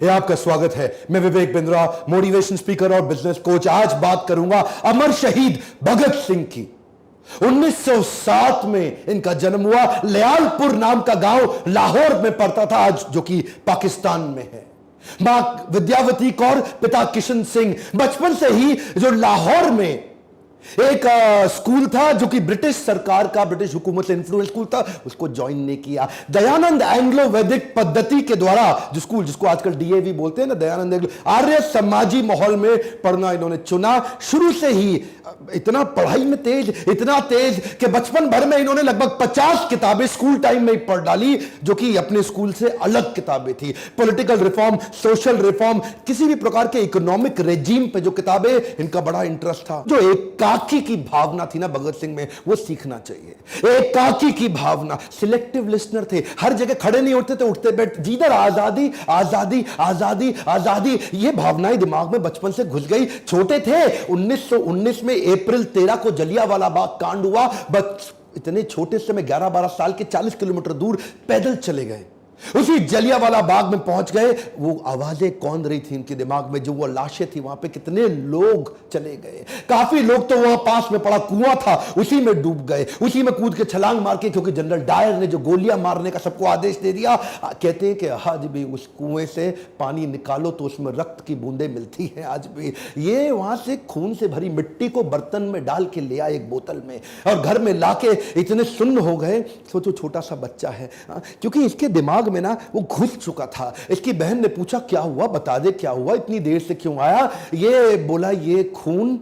ये आपका स्वागत है। मैं विवेक बिंद्रा, मोटिवेशन स्पीकर और बिजनेस कोच। आज बात करूंगा अमर शहीद भगत सिंह की। 1907 में इनका जन्म हुआ। लयालपुर नाम का गांव लाहौर में पड़ता था, आज जो कि पाकिस्तान में है। मां विद्यावती कौर, पिता किशन सिंह। बचपन से ही जो लाहौर में एक स्कूल था जो कि ब्रिटिश सरकार का, ब्रिटिश हुकूमत से इन्फ्लुएंस स्कूल था, उसको ज्वाइन नहीं किया। दयानंद एंग्लो वैदिक पद्धति के द्वारा जो स्कूल, जिसको आजकल डीएवी बोलते हैं ना, दयानंद एंग्लो, आर्य समाजी माहौल में पढ़ना इन्होंने चुना। शुरू से ही इतना पढ़ाई में तेज, इतना तेज कि बचपन भर में इन्होंने लगभग 50 किताबें स्कूल टाइम में ही पढ़ डाली, जो कि अपने स्कूल से अलग किताबें थी। पॉलिटिकल रिफॉर्म, सोशल रिफॉर्म, किसी भी प्रकार के इकोनॉमिक रेजिम पे जो किताबें, इनका बड़ा इंटरेस्ट था। जो एकाकी की भावना थी ना भगत सिंह में, वो सीखना चाहिए। एकाकी की भावना, सिलेक्टिव लिसनर थे, हर जगह खड़े नहीं होते थे, उठते बैठ, जिधर आजादी आजादी आजादी आजादी, ये भावनाएं दिमाग में बचपन से घुस गई। छोटे थे, 1919 में अप्रैल 13 को जलियांवाला बाग कांड हुआ। बस इतने छोटे से में 11-12 साल के 40 किलोमीटर दूर पैदल चले गए। उसी जलियांवाला बाग में पहुंच गए। वो आवाजें कौन रही थी इनके दिमाग में, जो वो लाशें थी वहां पे, कितने लोग चले गए। काफी लोग तो वहां पास में पड़ा कुआं था, उसी में डूब गए, उसी में कूद के छलांग मार के, क्योंकि जनरल डायर ने जो गोलियां मारने का सबको आदेश दे दिया। कहते हैं कि आज भी उस कुएं से पानी निकालो तो उसमें रक्त की बूंदें मिलती हैं आज भी। ये वहां से खून से भरी मिट्टी को बर्तन में डाल के लिया एक बोतल में, और घर में लाके इतने सुन्न हो गए। सोचो छोटा सा बच्चा है, क्योंकि इसके दिमाग में ना वो घुस चुका था। इसकी बहन ने पूछा क्या हुआ, बता दे क्या हुआ, इतनी देर से क्यों आया। ये बोला ये खून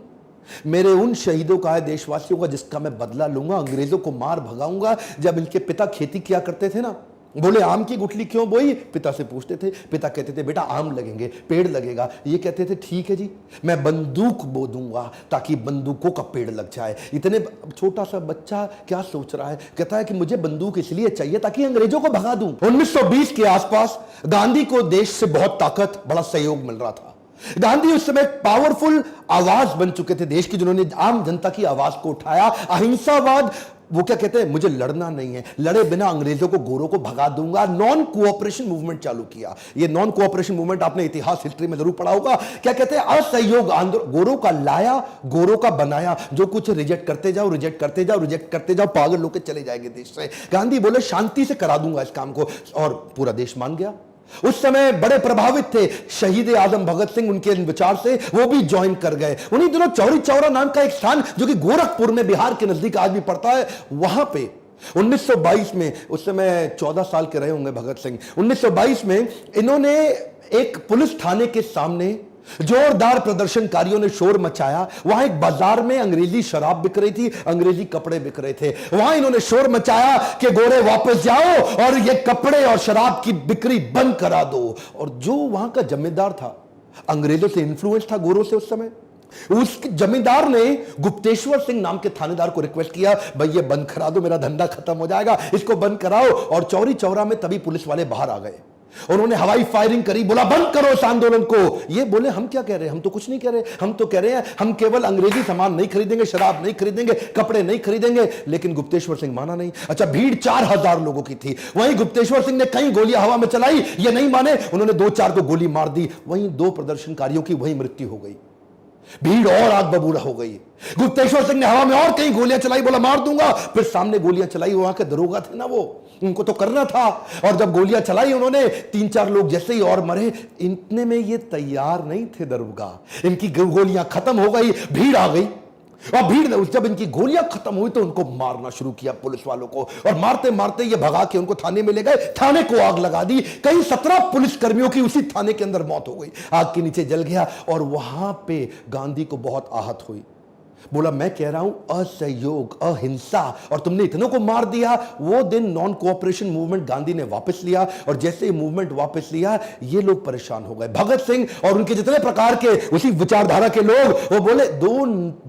मेरे उन शहीदों का है, देशवासियों का, जिसका मैं बदला लूंगा, अंग्रेजों को मार भगाऊंगा। जब इनके पिता खेती किया करते थे ना, बोले आम की गुठली क्यों बोई, पिता से पूछते थे। पिता कहते थे बेटा आम लगेंगे, पेड़ लगेगा। ये कहते थे ठीक है जी, मैं बंदूक बो दूंगा ताकि बंदूकों का पेड़ लग जाए। इतने छोटा सा बच्चा क्या सोच रहा है, कहता है कि मुझे बंदूक इसलिए चाहिए ताकि अंग्रेजों को भगा दूं। 1920 के आसपास गांधी को देश से बहुत ताकत, बड़ा सहयोग मिल रहा था। गांधी उस समय पावरफुल आवाज बन चुके थे देश की, जिन्होंने आम जनता की आवाज को उठाया। अहिंसावाद, वो क्या कहते हैं, मुझे लड़ना नहीं है, लड़े बिना अंग्रेजों को, गोरों को भगा दूंगा। नॉन कोऑपरेशन मूवमेंट चालू किया। ये नॉन कोऑपरेशन मूवमेंट आपने इतिहास, हिस्ट्री में जरूर पढ़ा होगा। क्या कहते हैं, असहयोग आंदोलन। गोरों का लाया, गोरों का बनाया, जो कुछ रिजेक्ट करते जाओ, रिजेक्ट करते जाओ, रिजेक्ट करते जाओ, पागल लोग चले जाएंगे देश से। गांधी बोले शांति से करा दूंगा इस काम को, और पूरा देश मान गया। उस समय बड़े प्रभावित थे शहीद आजम भगत सिंह उनके विचार से, वो भी ज्वाइन कर गए। उन्हीं दिनों चौरी चौरा नाम का एक स्थान, जो कि गोरखपुर में, बिहार के नजदीक आज भी पड़ता है, वहां पे 1922 में, उस समय 14 साल के रहे होंगे भगत सिंह, 1922 में इन्होंने एक पुलिस थाने के सामने जोरदार प्रदर्शनकारियों ने शोर मचाया। वहां एक बाजार में अंग्रेजी शराब बिक रही थी, अंग्रेजी कपड़े बिक रहे थे। वहां इन्होंने शोर मचाया कि गोरे वापस जाओ और ये कपड़े और शराब की बिक्री बंद करा दो। और जो वहां का जमींदार था, अंग्रेजों से इन्फ्लुएंस था गोरों से उस समय, उस जमींदार ने गुप्तेश्वर सिंह नाम के थानेदार को रिक्वेस्ट किया, भाई ये बंद करा दो, मेरा धंधा खत्म हो जाएगा, इसको बंद कराओ। और चौरी चौरा में तभी पुलिस वाले बाहर आ गए। उन्होंने हवाई फायरिंग करी, बोला बंद करो इस आंदोलन को। ये बोले हम क्या कह रहे हैं, हम तो कुछ नहीं कह रहे, हम तो कह रहे हैं हम केवल अंग्रेजी सामान नहीं खरीदेंगे, शराब नहीं खरीदेंगे, कपड़े नहीं खरीदेंगे। लेकिन गुप्तेश्वर सिंह माना नहीं। अच्छा, भीड़ 4000 लोगों की थी। वहीं गुप्तेश्वर सिंह ने कई गोलियां हवा में चलाई, ये नहीं माने, उन्होंने 2-4 को गोली मार दी। वहीं 2 प्रदर्शनकारियों की वहीं मृत्यु हो गई। भीड़ और आग बबूला हो गई। गुप्तेश्वर सिंह ने हवा में और कई गोलियां चलाई, बोला मार दूंगा। फिर सामने गोलियां चलाई, वहां के दरोगा थे ना, वो उनको तो करना था। और जब गोलियां चलाई उन्होंने, 3-4 लोग जैसे ही और मरे। इतने में ये तैयार नहीं थे दरोगा, इनकी गोलियां खत्म हो गई, भीड़ आ गई। और भीड़ ने, जब इनकी गोलियां खत्म हुई तो उनको मारना शुरू किया पुलिस वालों को, और मारते मारते ये भगा के उनको थाने में ले गए। थाने को आग लगा दी। कई 17 पुलिस कर्मियों की उसी थाने के अंदर मौत हो गई, आग के नीचे जल गया। और वहां पे गांधी को बहुत आहत हुई। बोला मैं कह रहा हूं असहयोग, अहिंसा, और तुमने इतनों को मार दिया। वो दिन नॉन कोऑपरेशन मूवमेंट गांधी ने वापस लिया, और जैसे ही मूवमेंट वापस लिया, ये लोग परेशान हो गए। भगत सिंह और उनके जितने प्रकार के उसी विचारधारा के लोग, वो बोले 2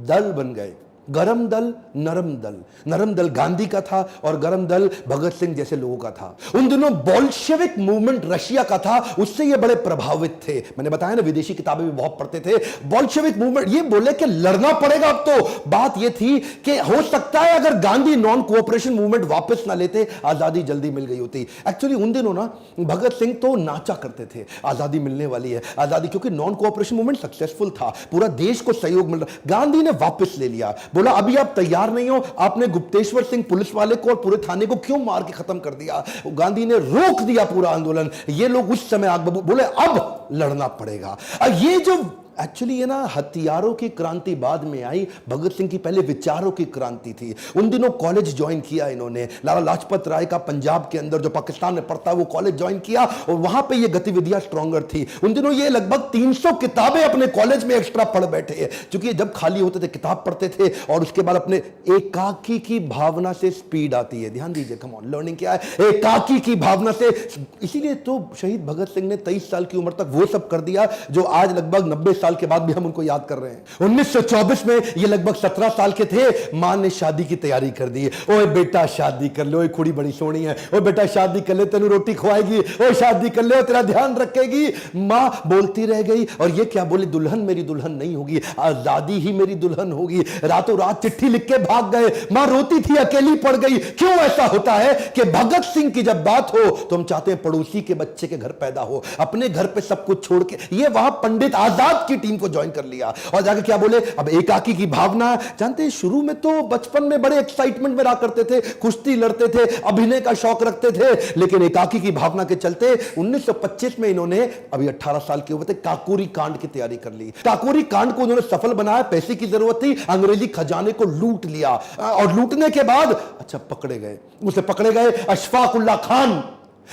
दल बन गए। गरम दल, नरम दल। नरम दल गांधी का था और गरम दल भगत सिंह जैसे लोगों का था। उन दिनों बोल्शेविक मूवमेंट रशिया का था, उससे ये बड़े प्रभावित थे। मैंने बताया ना, विदेशी किताबें भी बहुत पढ़ते थे। बोल्शेविक मूवमेंट, ये बोले कि लड़ना पड़ेगा। अब तो बात ये थी कि हो सकता है अगर गांधी नॉन कोऑपरेशन मूवमेंट वापस ना लेते, आजादी जल्दी मिल गई होती। एक्चुअली उन दिनों ना भगत सिंह तो नाचा करते थे, आजादी मिलने वाली है, आजादी, क्योंकि नॉन कोऑपरेशन मूवमेंट सक्सेसफुल था, पूरा देश को सहयोग मिल रहा। गांधी ने वापस ले लिया, बोला अभी आप तैयार नहीं हो। आपने गुप्तेश्वर सिंह पुलिस वाले को और पूरे थाने को क्यों मार के खत्म कर दिया? गांधी ने रोक दिया पूरा आंदोलन। ये लोग उस समय आग बबूल बोले अब लड़ना पड़ेगा। ये जो एक्चुअली ये ना हथियारों की क्रांति बाद में आई, भगत सिंह की पहले विचारों की क्रांति थी। उन दिनों कॉलेज ज्वाइन किया इन्होंने, लाला लाजपत राय का पंजाब के अंदर जो पाकिस्तान में पढ़ता है वो कॉलेज ज्वाइन किया और वहां पे ये गतिविधियां स्ट्रॉन्गर थी। उन दिनों ये लगभग 300 किताबें अपने कॉलेज में एक्स्ट्रा पढ़ बैठे हैं, क्योंकि जब खाली होते थे किताब पढ़ते थे और उसके बाद अपने एकाकी की भावना से स्पीड आती है। ध्यान दीजिए, कम ऑन, लर्निंग क्या है? एकाकी की भावना से। इसीलिए तो शहीद भगत सिंह ने 23 साल की उम्र तक वो सब कर दिया जो आज लगभग 90 साल के बाद भी हम उनको याद कर रहे हैं। 1924 में ये लगभग 17 साल के थे, मां ने शादी की तैयारी कर दी। ओए बेटा शादी कर लो, कुड़ी बड़ी सोनी है, ओए बेटा शादी कर ले, तेनू रोटी खवाएगी, ओए शादी कर ले, तेरा ध्यान रखेगी। मां बोलती रह गई और ये क्या बोली? दुल्हन मेरी दुल्हन नहीं होगी, आजादी ही मेरी दुल्हन होगी। रातों रात चिट्ठी लिख के भाग गए। मां रोती थी, अकेली पड़ गई। क्यों ऐसा होता है कि भगत सिंह की जब बात हो तो हम चाहते हैं पड़ोसी के बच्चे के घर पैदा हो, अपने घर पे सब कुछ छोड़ के। ये वहां पंडित आजाद की टीम को ज्वाइन कर लिया और जाके क्या बोले? अब एकाकी की भावना। जानते हैं शुरू में तो बचपन में बड़े एक्साइटमेंट में रहा करते थे, कुश्ती लड़ते थे, अभिनय का शौक रखते थे, लेकिन एकाकी की भावना के चलते 1925 में इन्होंने, अभी 18 साल के हुए थे, काकोरी कांड की तैयारी कर ली। काकोरी कांड को उन्होंने सफल बनाया। पैसे की जरूरत थी, अंग्रेजी खजाने को लूट लिया और लूटने के बाद अच्छा पकड़े गए। उसे पकड़े गए अशफाक उल्लाह खान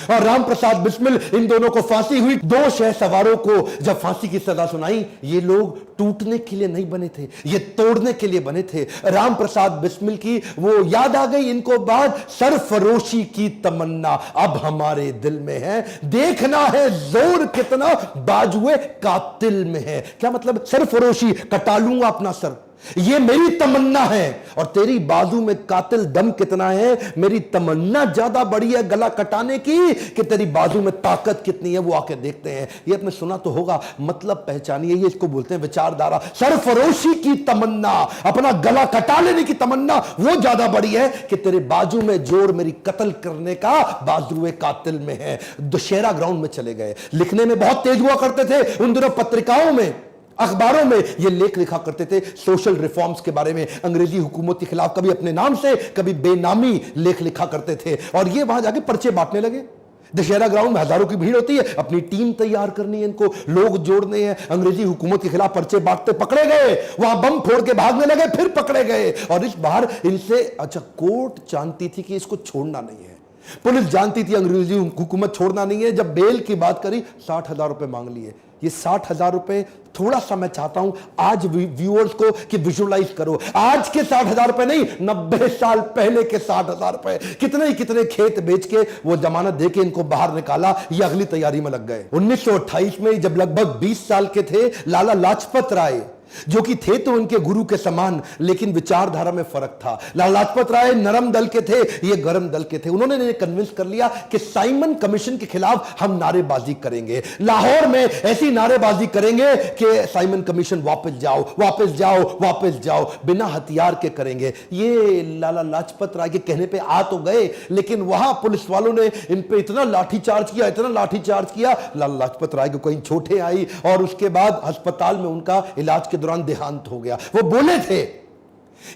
और राम प्रसाद बिस्मिल, इन दोनों को फांसी हुई। 2 शह सवारों को जब फांसी की सजा सुनाई, ये लोग टूटने के लिए नहीं बने थे, ये तोड़ने के लिए बने थे। राम प्रसाद बिस्मिल की वो याद आ गई इनको बात, सरफरोशी की तमन्ना अब हमारे दिल में है, देखना है जोर कितना बाजुए कातिल में है। क्या मतलब? सरफरोशी, कटा लूंगा अपना सर, ये मेरी तमन्ना है, और तेरी बाजू में कातिल दम कितना है? मेरी तमन्ना ज्यादा बड़ी है गला कटाने की कि तेरी बाजू में ताकत कितनी है, वो आके देखते हैं। ये आपने सुना तो होगा, मतलब पहचानिए, ये इसको बोलते हैं विचारधारा। सरफरोशी की तमन्ना, अपना गला कटा लेने की तमन्ना, वो ज्यादा बड़ी है कि तेरे बाजू में जोर मेरी कत्ल करने का बाजुए कातिल में है। दशहरा ग्राउंड में चले गए, लिखने में बहुत तेज हुआ करते थे उन दिनों। पत्रिकाओं में, अखबारों में ये लेख लिखा करते थे सोशल रिफॉर्म्स के बारे में, अंग्रेजी हुकूमत के खिलाफ, कभी अपने नाम से कभी बेनामी लेख लिखा करते थे। और ये वहां जाके पर्चे बांटने लगे। दशहरा ग्राउंड में हजारों की भीड़ होती है, अपनी टीम तैयार करनी है, इनको लोग जोड़ने हैं, अंग्रेजी हुकूमत के खिलाफ पर्चे बांटते। पकड़े गए, वहां बम फोड़ के भागने लगे, फिर पकड़े गए। और इस बार इनसे, अच्छा, कोर्ट जानती थी कि इसको छोड़ना नहीं है, पुलिस जानती थी अंग्रेजी हुकूमत छोड़ना नहीं है। जब बेल की बात करी, 60,000 रुपए मांग लिए। ये 60,000 रुपए, थोड़ा सा मैं चाहता हूं आज व्यूअर्स को कि विजुअलाइज करो, आज के 60,000 रुपए नहीं, 90 साल पहले के 60,000 रुपए। कितने ही कितने खेत बेच के वो जमानत दे के इनको बाहर निकाला, ये अगली तैयारी में लग गए। 1928 में जब लगभग 20 साल के थे, लाला लाजपत राय, जो कि थे तो उनके गुरु के समान, लेकिन विचारधारा में फर्क था। लाला लाजपत राय नरम दल के थे, ये गरम दल के थे। उन्होंने कन्विंस कर लिया कि साइमन कमीशन के खिलाफ हम नारेबाजी करेंगे, लाहौर में ऐसी नारेबाजी करेंगे कि साइमन कमीशन वापस जाओ, वापस जाओ, वापस जाओ, बिना हथियार के करेंगे। ये लाला लाजपत राय के कहने पे आ तो गए, लेकिन वहां पुलिस वालों ने इन पे इतना लाठीचार्ज किया, इतना लाठीचार्ज किया, लाला लाजपत राय को कहीं चोटें आई और उसके बाद अस्पताल में उनका इलाज के दौरान देहांत हो गया। वो बोले थे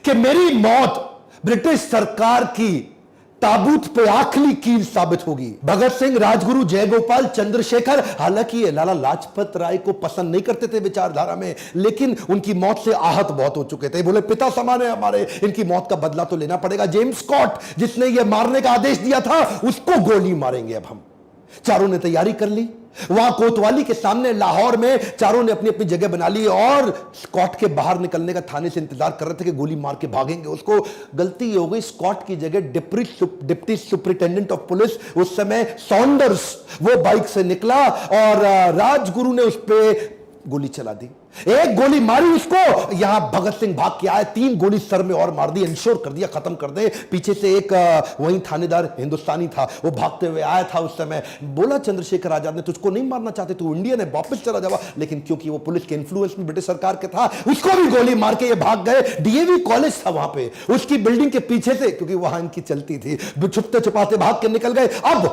कि मेरी मौत ब्रिटिश सरकार की ताबूत पे आखिरी कील साबित होगी। भगत सिंह, राजगुरु, जयगोपाल, चंद्रशेखर, हालांकि ये लाला लाजपत राय को पसंद नहीं करते थे विचारधारा में, लेकिन उनकी मौत से आहत बहुत हो चुके थे। बोले पिता समान है हमारे, इनकी मौत का बदला तो लेना पड़ेगा। जेम्स स्कॉट, जिसने ये मारने का आदेश दिया था, उसको गोली मारेंगे अब हम। चारों ने तैयारी कर ली। वहां कोतवाली के सामने लाहौर में चारों ने अपनी अपनी जगह बना ली और स्कॉट के बाहर निकलने का थाने से इंतजार कर रहे थे कि गोली मार के भागेंगे उसको। गलती हो गई, स्कॉट की जगह डिप्टी सुपरिटेंडेंट ऑफ पुलिस उस समय सॉन्डर्स, वो बाइक से निकला और राजगुरु ने उस पे गोली चला दी, एक गोली मारी उसको, यहां भगत सिंह भाग के आए, 3 गोली सर में और मार दी, इंश्योर कर दिया खत्म कर दे। पीछे से एक वही थानेदार हिंदुस्तानी था, वो भागते हुए आया था उस समय, बोला चंद्रशेखर आजाद ने तुझको नहीं मारना चाहते, तू इंडियन है, वापस चला जावा, लेकिन क्योंकि वो पुलिस के इन्फ्लुएंस में ब्रिटिश सरकार के था, उसको भी गोली मार के ये भाग गए। डीएवी कॉलेज था वहां पे, उसकी बिल्डिंग के पीछे से, क्योंकि वहां इनकी चलती थी, छुपते छुपाते भाग के निकल गए। अब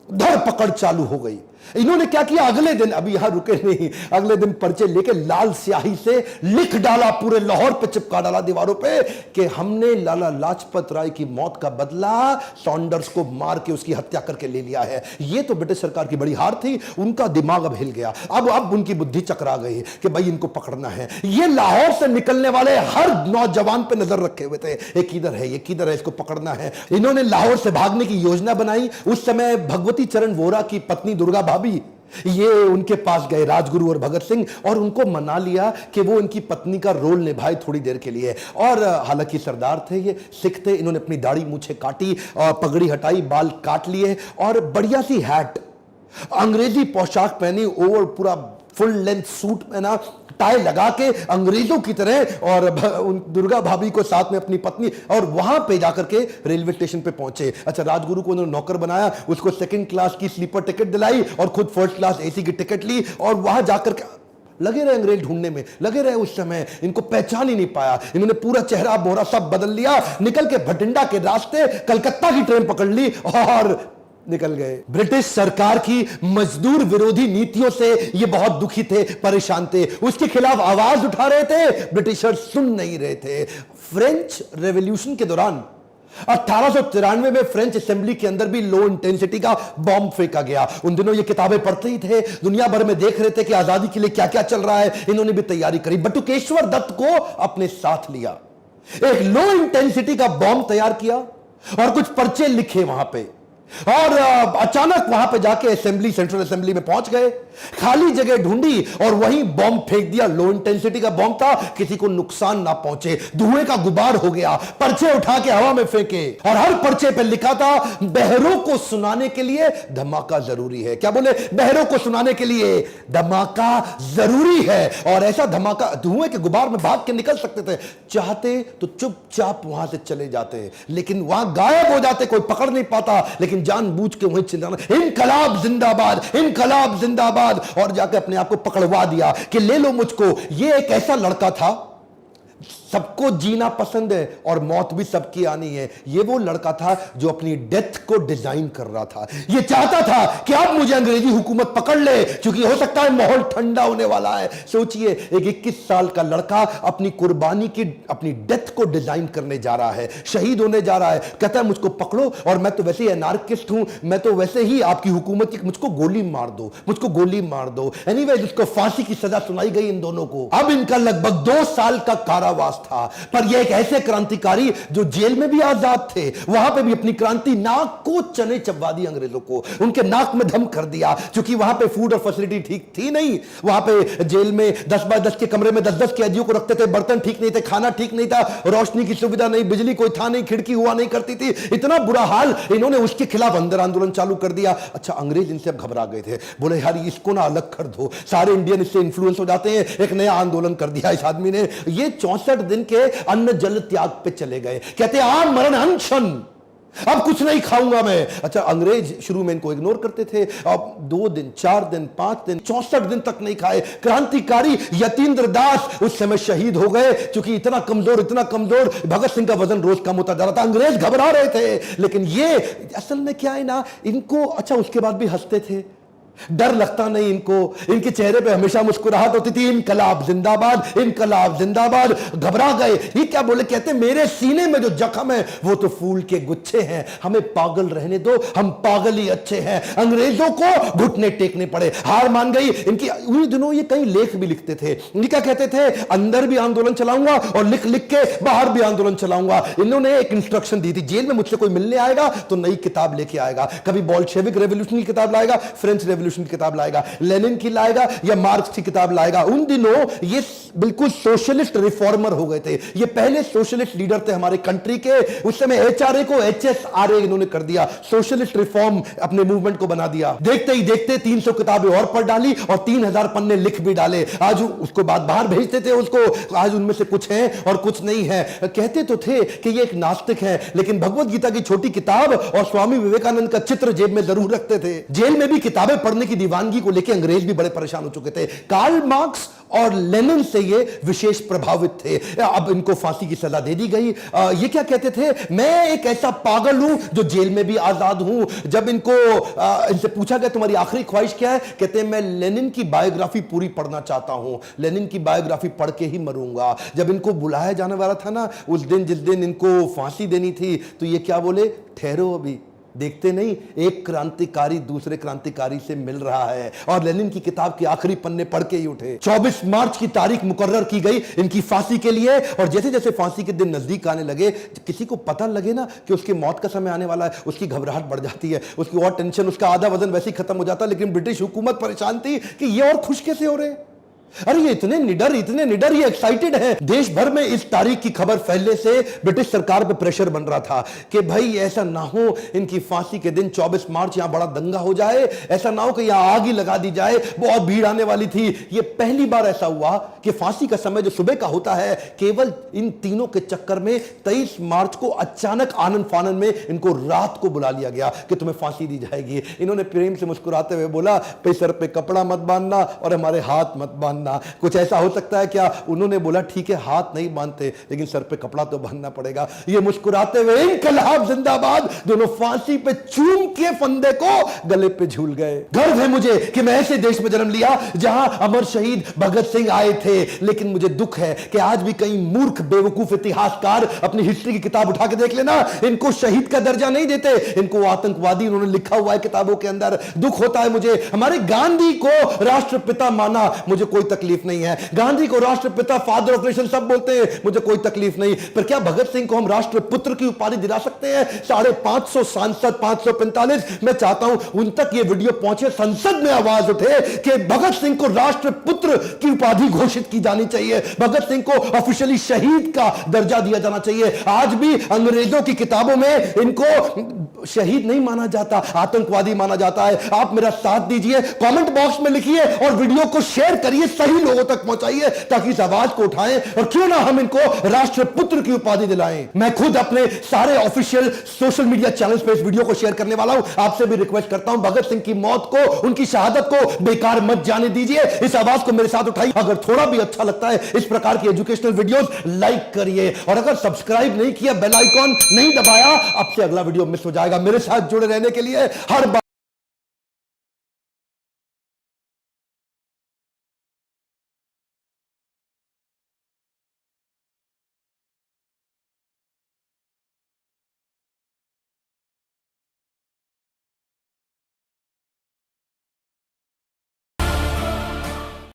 धरपकड़ चालू हो गई। इन्होंने क्या किया, अगले दिन, अभी यहां रुके नहीं, अगले दिन पर्चे लेके लाल स्याही से लिख डाला, पूरे लाहौर पे चिपका डाला दीवारों पे कि हमने लाला लाजपत राय की मौत का बदला सॉन्डर्स को मार के उसकी हत्या करके ले लिया है। ये तो ब्रिटिश सरकार की बड़ी हार थी, उनका दिमाग अब हिल गया, अब उनकी बुद्धि चकरा गई कि भाई इनको पकड़ना है। ये लाहौर से निकलने वाले हर नौजवान पे नजर रखे हुए थे, ये किधर है, ये किधर है, इसको पकड़ना है। इन्होंने लाहौर से भागने की योजना बनाई। उस समय भगवती चरण वोरा की पत्नी दुर्गा भाभी, ये उनके पास गए राजगुरु और भगत सिंह, और उनको मना लिया कि वो इनकी पत्नी का रोल निभाए थोड़ी देर के लिए। और हालांकि सरदार थे, ये सिख थे, इन्होंने अपनी दाढ़ी मूछें काटी और पगड़ी हटाई, बाल काट लिए और बढ़िया सी हैट, अंग्रेजी पोशाक पहनी, ओवर पूरा फुल लेंथ सूट पहना, टाई लगा के अंग्रेजों की तरह, और दुर्गा भाभी को साथ में अपनी पत्नी, और वहां पे जाकर के रेलवे स्टेशन पे पहुंचे। अच्छा, राजगुरु को उन्होंने नौकर बनाया, उसको 2nd क्लास की स्लीपर टिकट दिलाई और खुद 1st क्लास एसी की टिकट ली, और वहां जाकर के लगे रहे अंग्रेज ढूंढने में, लगे रहे। उस समय इनको पहचान ही नहीं पाया, इन्होंने पूरा चेहरा मोहरा सब बदल लिया, निकल के भटिंडा के रास्ते कलकत्ता की ट्रेन पकड़ ली और निकल गए। ब्रिटिश सरकार की मजदूर विरोधी नीतियों से ये बहुत दुखी थे, परेशान थे, उसके खिलाफ आवाज उठा रहे थे, ब्रिटिशर्स सुन नहीं रहे थे। फ्रेंच रेवोल्यूशन के दौरान 1893 में फ्रेंच असेंबली के अंदर भी लो इंटेंसिटी का बॉम्ब फेंका गया। उन दिनों ये किताबें पढ़ते ही थे, दुनिया भर में देख रहे थे कि आजादी के लिए क्या क्या चल रहा है, इन्होंने भी तैयारी करी। बटुकेश्वर दत्त को अपने साथ लिया, एक लो इंटेंसिटी का बॉम्ब तैयार किया और कुछ पर्चे लिखे वहां पे, और अचानक वहां पे जाके असेंबली, सेंट्रल असेंबली में पहुंच गए, खाली जगह ढूंढी और वहीं बॉम्ब फेंक दिया। लो इंटेंसिटी का बॉम्ब था, किसी को नुकसान ना पहुंचे, धुएं का गुबार हो गया। पर्चे उठा के हवा में फेंके और हर पर्चे पे लिखा था, बहरों को सुनाने के लिए धमाका जरूरी है। क्या बोले? बहरों को सुनाने के लिए धमाका जरूरी है। और ऐसा धमाका, धुएं के गुबार में भाग के निकल सकते थे, चाहते तो चुपचाप वहां से चले जाते, लेकिन वहां गायब हो जाते, कोई पकड़ नहीं पाता, लेकिन जानबूझ के वहीं चिल्लाना, इनकलाब जिंदाबाद, इनकलाब जिंदाबाद, और जाकर अपने आप को पकड़वा दिया कि ले लो मुझको। ये एक ऐसा लड़का था, सबको जीना पसंद है और मौत भी सबकी आनी है। ये वो लड़का था जो अपनी डेथ को डिजाइन कर रहा था। ये चाहता था कि अब मुझे अंग्रेजी हुकूमत पकड़ ले, क्योंकि हो सकता है माहौल ठंडा होने वाला है। सोचिए, एक 21 साल का लड़का अपनी कुर्बानी की, अपनी डेथ को डिजाइन करने जा रहा है, शहीद होने जा रहा है। कहता है मुझको पकड़ो, और मैं तो वैसे ही एनार्किस्ट हूं, मैं तो वैसे ही आपकी हुकूमत की, मुझको गोली मार दो, मुझको गोली मार दो। एनीवे, जिसको फांसी की सजा सुनाई गई इन दोनों को। अब इनका लगभग 2 साल का कारावास था। पर यह एक ऐसे क्रांतिकारी जो जेल में भी आजाद थे, वहां पे भी अपनी क्रांति, नाक को चने चबवा दी अंग्रेजों को, उनके नाक में दम कर दिया। क्योंकि वहां पे फूड और फैसिलिटी ठीक थी नहीं, वहां पे जेल में 10 बाय 10 के कमरे में 10-10 कैदियों को रखते थे, बर्तन ठीक नहीं थे, खाना ठीक नहीं था, रोशनी की सुविधा नहीं, बिजली कोई था नहीं, खिड़की हुआ नहीं करती थी, इतना बुरा हाल। इन्होंने उसके खिलाफ अंदर आंदोलन चालू कर दिया। अच्छा, अंग्रेज इनसे अब घबरा गए थे, बोले यार इसको ना अलग कर दो, सारे इंडियन इससे इंफ्लुएंस हो जाते हैं। एक नया आंदोलन कर दिया इस आदमी ने। ये 64 दिन के अन्न जल त्याग पे चले गए, कहते आम मरण अनशन, अब कुछ नहीं खाऊंगा मैं। अच्छा, अंग्रेज शुरू में इनको इग्नोर करते थे, अब 2 दिन, 4 दिन, 5 दिन, 64 दिन तक नहीं खाए। क्रांतिकारी यतीन्द्र दास उस समय शहीद हो गए, क्योंकि इतना कमजोर भगत सिंह का वजन रोज कम होता जा रहा था। अंग्रेज घबरा रहे थे, लेकिन ये असल में क्या है ना, इनको, अच्छा उसके बाद भी हंसते थे, डर लगता नहीं इनको, इनके चेहरे पे हमेशा मुस्कुराहट होती थी। इनकलाब जिंदाबाद, इनकलाब जिंदाबाद। घबरा गए, ये क्या बोले? कहते मेरे सीने में जो जख्म है वो तो फूल के गुच्छे हैं, हमें पागल रहने दो, हम पागल ही अच्छे हैं। अंग्रेजों को घुटने टेकने पड़े, हार मान गई इनकी। उन दिनों ये कई लेख भी लिखते थे, ये क्या कहते थे? अंदर भी आंदोलन चलाऊंगा और लिख लिख के बाहर भी आंदोलन चलाऊंगा। इन्होंने एक इंस्ट्रक्शन दी थी, जेल में मुझसे कोई मिलने आएगा तो नई किताब लेके आएगा, कभी बॉल्शेविक रेवोल्यूशन की किताब लाएगा, फ्रेंच रेवोल्यूशन रेवोल्यूशन की किताब लाएगा, लेनिन की लाएगा या मार्क्स की किताब लाएगा। उन दिनों ये बिल्कुल सोशलिस्ट रिफॉर्मर हो गए थे, ये पहले सोशलिस्ट लीडर थे हमारे कंट्री के। उस समय एचआरए को एचएसआरए इन्होंने कर दिया, सोशलिस्ट रिफॉर्म अपने मूवमेंट को बना दिया। देखते ही देखते 300 किताबें और पढ़ डाली और 3000 पन्ने लिख भी डाले। आज उसको बाद बाहर भेजते थे उसको, आज उनमें से कुछ है और कुछ नहीं है। कहते तो थे कि ये एक नास्तिक है, लेकिन भगवत गीता की छोटी किताब और स्वामी विवेकानंद का चित्र जेब में जरूर रखते थे। जेल में भी किताबें पढ़ने की दीवानगी को लेकर अंग्रेज भी बड़े परेशान हो चुके थे। कार्ल मार्क्स और लेनिन से ये विशेष प्रभावित थे। अब इनको फांसी की सजा दे दी गई। ये क्या कहते थे, मैं एक ऐसा पागल हूं जो जेल में भी आजाद हूं। जब इनसे पूछा गया तुम्हारी आखिरी ख्वाहिश क्या है, कहते हैं मैं लेनिन की बायोग्राफी पूरी पढ़ना चाहता हूं, लेनिन की बायोग्राफी पढ़ के ही मरूंगा। जब इनको बुलाया जाने वाला था ना, उस दिन जिस दिन इनको फांसी देनी थी, तो ये क्या बोले, ठहरो अभी, देखते नहीं एक क्रांतिकारी दूसरे क्रांतिकारी से मिल रहा है। और लेनिन की किताब के आखिरी पन्ने पढ़ के ही उठे। 24 मार्च की तारीख मुकर्रर की गई इनकी फांसी के लिए। और जैसे जैसे फांसी के दिन नजदीक आने लगे, किसी को पता लगे ना कि उसकी मौत का समय आने वाला है, उसकी घबराहट बढ़ जाती है, उसकी और टेंशन, उसका आधा वजन वैसे ही खत्म हो जाता। लेकिन ब्रिटिश हुकूमत परेशान थी कि ये और खुश कैसे हो रहे हैं। अरे ये इतने निडर, ये एक्साइटेड है। देश भर में इस तारीख की खबर फैलने से ब्रिटिश सरकार पे प्रेशर बन रहा था कि भाई ऐसा ना हो इनकी फांसी के दिन 24 मार्च यहां बड़ा दंगा हो जाए, ऐसा ना हो कि यहां आग ही लगा दी जाए। बहुत भीड़ आने वाली थी। ये पहली बार ऐसा हुआ कि फांसी का समय जो सुबह का होता है, केवल इन तीनों के चक्कर में 23 मार्च को अचानक आनंद फानन में इनको रात को बुला लिया गया कि तुम्हें फांसी दी जाएगी। इन्होंने प्रेम से मुस्कुराते हुए बोला, पे सर पे कपड़ा मत बांधना और हमारे हाथ मत बांधना। कुछ ऐसा हो सकता है क्या? उन्होंने बोला ठीक है हाथ नहीं बांधते, लेकिन सर पे कपड़ा तो बांधना पड़ेगा। ये मुस्कुराते हुए इनकलाब जिंदाबाद दोनों फांसी पे चूम के फंदे को गले पे झूल गए। गर्व है मुझे कि मैं ऐसे देश में जन्म लिया जहां अमर शहीद भगत सिंह आए थे। लेकिन मुझे दुख है कि आज भी कई मूर्ख बेवकूफ इतिहासकार अपनी हिस्ट्री की किताब उठा के देख लेना, इनको शहीद का दर्जा नहीं देते, इनको आतंकवादी उन्होंने लिखा हुआ है किताबों के अंदर। दुख होता है मुझे। हमारे गांधी को राष्ट्रपिता माना, मुझे कोई तकलीफ नहीं है। गांधी को राष्ट्रपिता, फादर ऑफ नेशन सब बोलते हैं, मुझे कोई तकलीफ नहीं। पर क्या भगत सिंह को हम राष्ट्रपुत्र की उपाधि दिला सकते हैं? 550 सांसद, 545, मैं चाहता हूं उन तक ये वीडियो पहुंचे, संसद में आवाज उठे कि भगत सिंह को राष्ट्रपुत्र की उपाधि घोषित की जानी चाहिए, भगत सिंह को ऑफिशियली शहीद का दर्जा दिया जाना चाहिए। आज भी अंग्रेजों की किताबों में इनको शहीद नहीं माना जाता, आतंकवादी माना जाता है। आप मेरा साथ दीजिए, कमेंट बॉक्स में लिखिए और वीडियो को शेयर करिए, सही लोगों तक पहुंचाइए ताकि इस आवाज को उठाएं और क्यों ना हम इनको राष्ट्रपुत्र की उपाधि दिलाएं। मैं खुद अपने सारे ऑफिशियल सोशल मीडिया चैनल्स पे इस वीडियो को शेयर करने वाला हूं। आपसे भी रिक्वेस्ट करता हूं, भगत सिंह की मौत को, उनकी शहादत को बेकार मत जाने दीजिए। इस आवाज को मेरे साथ उठाइए। अगर थोड़ा भी अच्छा लगता है इस प्रकार की एजुकेशनल वीडियोस, लाइक करिए और अगर सब्सक्राइब नहीं किया, बेल आइकॉन नहीं दबाया, आपसे अगला वीडियो मिस हो जाएगा। मेरे साथ जुड़े रहने के लिए हर बार